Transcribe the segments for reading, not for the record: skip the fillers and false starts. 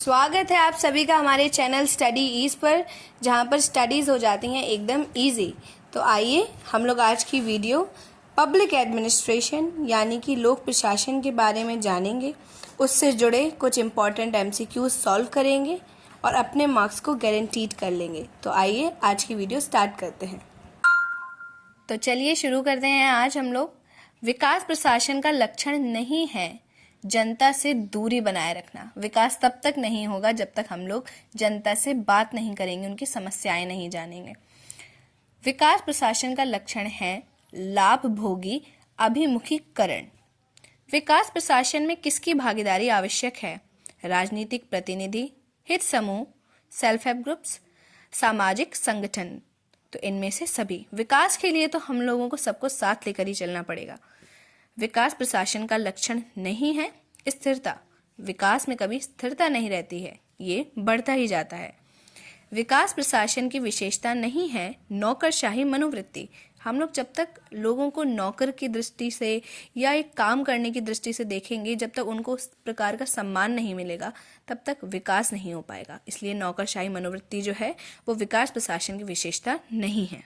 स्वागत है आप सभी का हमारे चैनल स्टडी ईज पर, जहां पर स्टडीज़ हो जाती हैं एकदम इजी। तो आइए हम लोग आज की वीडियो पब्लिक एडमिनिस्ट्रेशन यानी कि लोक प्रशासन के बारे में जानेंगे। उससे जुड़े कुछ इम्पॉर्टेंट एमसीक्यूज सॉल्व करेंगे और अपने मार्क्स को गारंटीड कर लेंगे। तो आइए आज की वीडियो स्टार्ट करते हैं। तो चलिए शुरू करते हैं। आज हम लोग विकास प्रशासन का लक्षण नहीं है जनता से दूरी बनाए रखना। विकास तब तक नहीं होगा जब तक हम लोग जनता से बात नहीं करेंगे, उनकी समस्याएं नहीं जानेंगे। विकास प्रशासन का लक्षण है लाभ भोगी अभिमुखीकरण। विकास प्रशासन में किसकी भागीदारी आवश्यक है? राजनीतिक प्रतिनिधि, हित समूह, सेल्फ हेल्प ग्रुप्स, सामाजिक संगठन। तो इनमें से सभी। विकास के लिए तो हम लोगों को सबको साथ लेकर ही चलना पड़ेगा। विकास प्रशासन का लक्षण नहीं है स्थिरता। विकास में कभी स्थिरता नहीं रहती है, ये बढ़ता ही जाता है। विकास प्रशासन की विशेषता नहीं है नौकरशाही मनोवृत्ति। हम लोग जब तक लोगों को नौकर की दृष्टि से या एक काम करने की दृष्टि से देखेंगे, जब तक उनको उस प्रकार का सम्मान नहीं मिलेगा, तब तक विकास नहीं हो पाएगा। इसलिए नौकरशाही मनोवृत्ति जो है वो विकास प्रशासन की विशेषता नहीं है।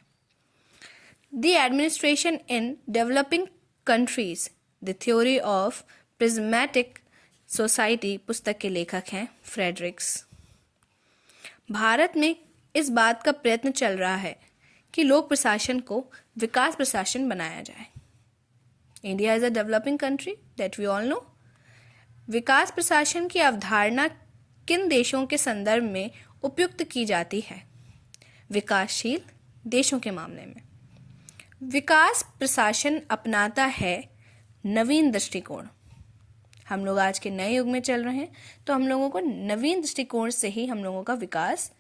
The administration in developing countries, the theory of prismatic society पुस्तक के लेखक हैं फ्रेडरिक्स। भारत में इस बात का प्रयत्न चल रहा है कि लोक प्रशासन को विकास प्रशासन बनाया जाए। India is a developing country, that we all know. विकास प्रशासन की अवधारणा किन देशों के संदर्भ में उपयुक्त की जाती है? विकासशील देशों के मामले में। विकास प्रशासन अपनाता है नवीन दृष्टिकोण। हम लोग आज के नए युग में चल रहे हैं, तो हम लोगों को नवीन दृष्टिकोण से ही हम लोगों का विकास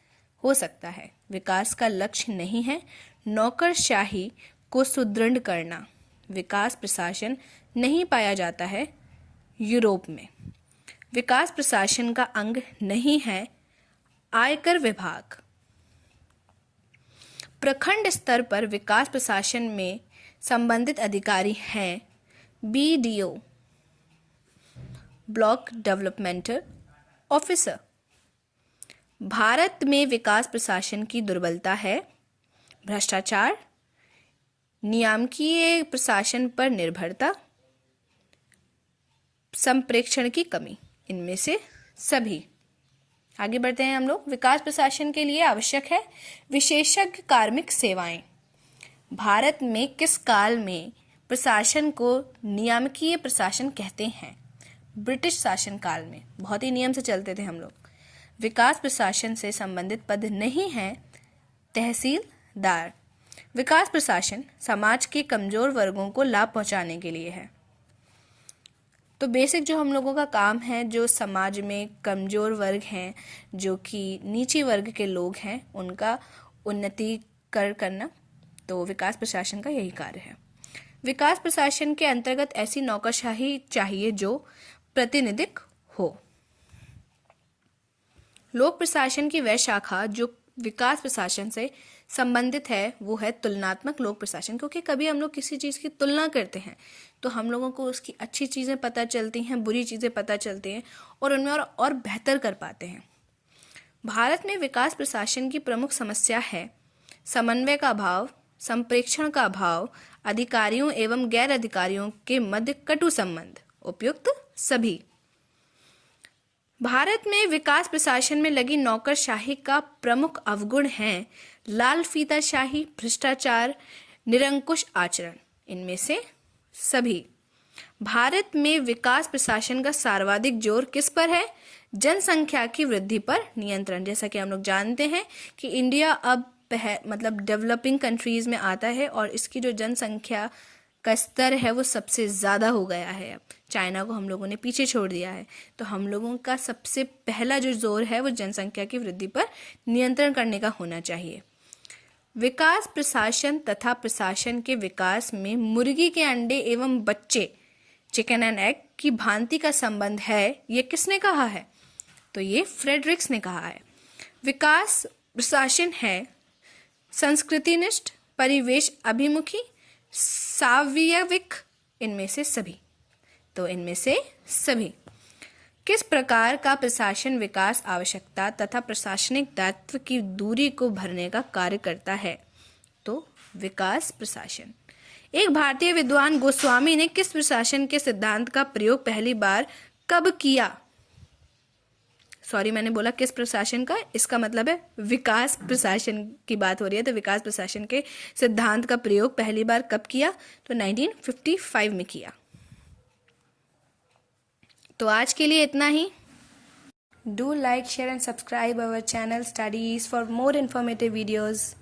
हो सकता है। विकास का लक्ष्य नहीं है नौकरशाही को सुदृढ़ करना। विकास प्रशासन नहीं पाया जाता है यूरोप में। विकास प्रशासन का अंग नहीं है आयकर विभाग। प्रखंड स्तर पर विकास प्रशासन में संबंधित अधिकारी हैं BDO, block developmental officer. Bharat में विकास प्रशासन की दुर्बलता है भ्रष्टाचार, नियामकीय प्रशासन पर निर्भरता, संप्रेक्षण की कमी। इनमें से सभी। आगे बढ़ते हैं हम लोग। विकास प्रशासन के लिए आवश्यक है विशेषज्ञ कार्मिक सेवाएं। भारत में किस काल में प्रशासन को नियामकीय प्रशासन कहते हैं? ब्रिटिश शासन काल में। बहुत ही नियम से चलते थे हम लोग। विकास प्रशासन से संबंधित पद नहीं है तहसीलदार। विकास प्रशासन समाज के कमजोर वर्गों को लाभ पहुंचाने के लिए है। तो बेसिक जो हम लोगों का काम है, जो समाज में कमज़ोर वर्ग हैं, जो कि नीचे वर्ग के लोग हैं, उनका उन्नति करना, तो विकास प्रशासन का यही कार्य है। विकास प्रशासन के अंतर्गत ऐसी नौकरशाही चाहिए जो प्रातिनिधिक हो। लोक प्रशासन की वह शाखा जो विकास प्रशासन से संबंधित है वो है तुलनात्मक लोक प्रशासन। क्योंकि कभी हम लोग किसी चीज़ की तुलना करते हैं तो हम लोगों को उसकी अच्छी चीज़ें पता चलती हैं, बुरी चीज़ें पता चलती हैं और उनमें और बेहतर कर पाते हैं। भारत में विकास प्रशासन की प्रमुख समस्या है समन्वय का अभाव, संप्रेक्षण का अभाव, अधिकारियों एवं गैर अधिकारियों के मध्य कटु संबंध। उपयुक्त सभी। भारत में विकास प्रशासन में लगी नौकरशाही का प्रमुख अवगुण है लाल फीताशाही, भ्रष्टाचार, निरंकुश आचरण। इनमें से सभी। भारत में विकास प्रशासन का सर्वाधिक जोर किस पर है? जनसंख्या की वृद्धि पर नियंत्रण। जैसा कि हम लोग जानते हैं कि इंडिया अब मतलब डेवलपिंग कंट्रीज में आता है और इसकी जो जनसंख्या का स्तर है वो सबसे ज़्यादा हो गया है। अब चाइना को हम लोगों ने पीछे छोड़ दिया है। तो हम लोगों का सबसे पहला जो जोर है वो जनसंख्या की वृद्धि पर नियंत्रण करने का होना चाहिए। विकास प्रशासन तथा प्रशासन के विकास में मुर्गी के अंडे एवं बच्चे, चिकन एंड एग की भांति का संबंध है। ये किसने कहा है? तो ये फ्रेडरिक्स ने कहा है। विकास प्रशासन है संस्कृतिनिष्ठ, परिवेश अभिमुखी, सावयविक। इनमें से सभी। तो इनमें से सभी। किस प्रकार का प्रशासन विकास आवश्यकता तथा प्रशासनिक दायित्व की दूरी को भरने का कार्य करता है? तो विकास प्रशासन। एक भारतीय विद्वान गोस्वामी ने किस प्रशासन के सिद्धांत का प्रयोग पहली बार कब किया? सॉरी, मैंने बोला किस प्रशासन का, इसका मतलब है विकास प्रशासन की बात हो रही है। तो विकास प्रशासन के सिद्धांत का प्रयोग पहली बार कब किया? तो 1955 में किया। तो आज के लिए इतना ही। Do like, share and subscribe our channel studies for more informative videos.